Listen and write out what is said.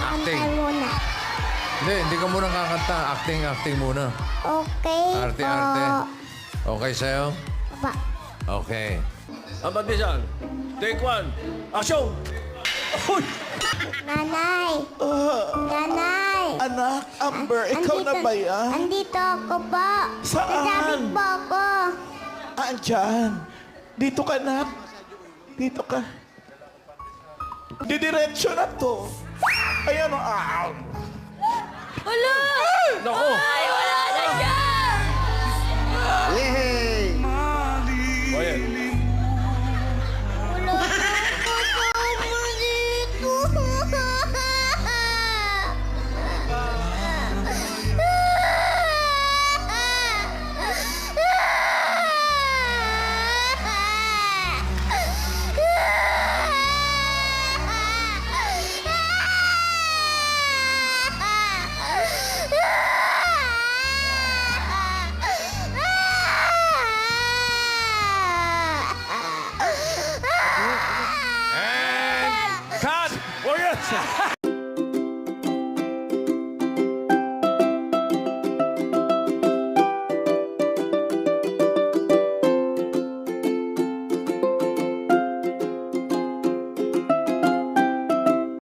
Acting. Kanta muna. Hindi ka muna kakanta. Acting muna. Okay Arte. po. Okay sa'yo? Ba. Okay. Ang bandisan. Take one. Action! Uy! Nanay. Nanay. Anak, Amber, ikaw na ba yan? Andito ako po. Saan? Sasabit po ako. Andyan. Dito ka, nak. Dito ka. Didiretso na to. Ayan o. Wala! Nako! Ay, wala na siya! O yan. Wala ako kasama dito. And cut! O yan!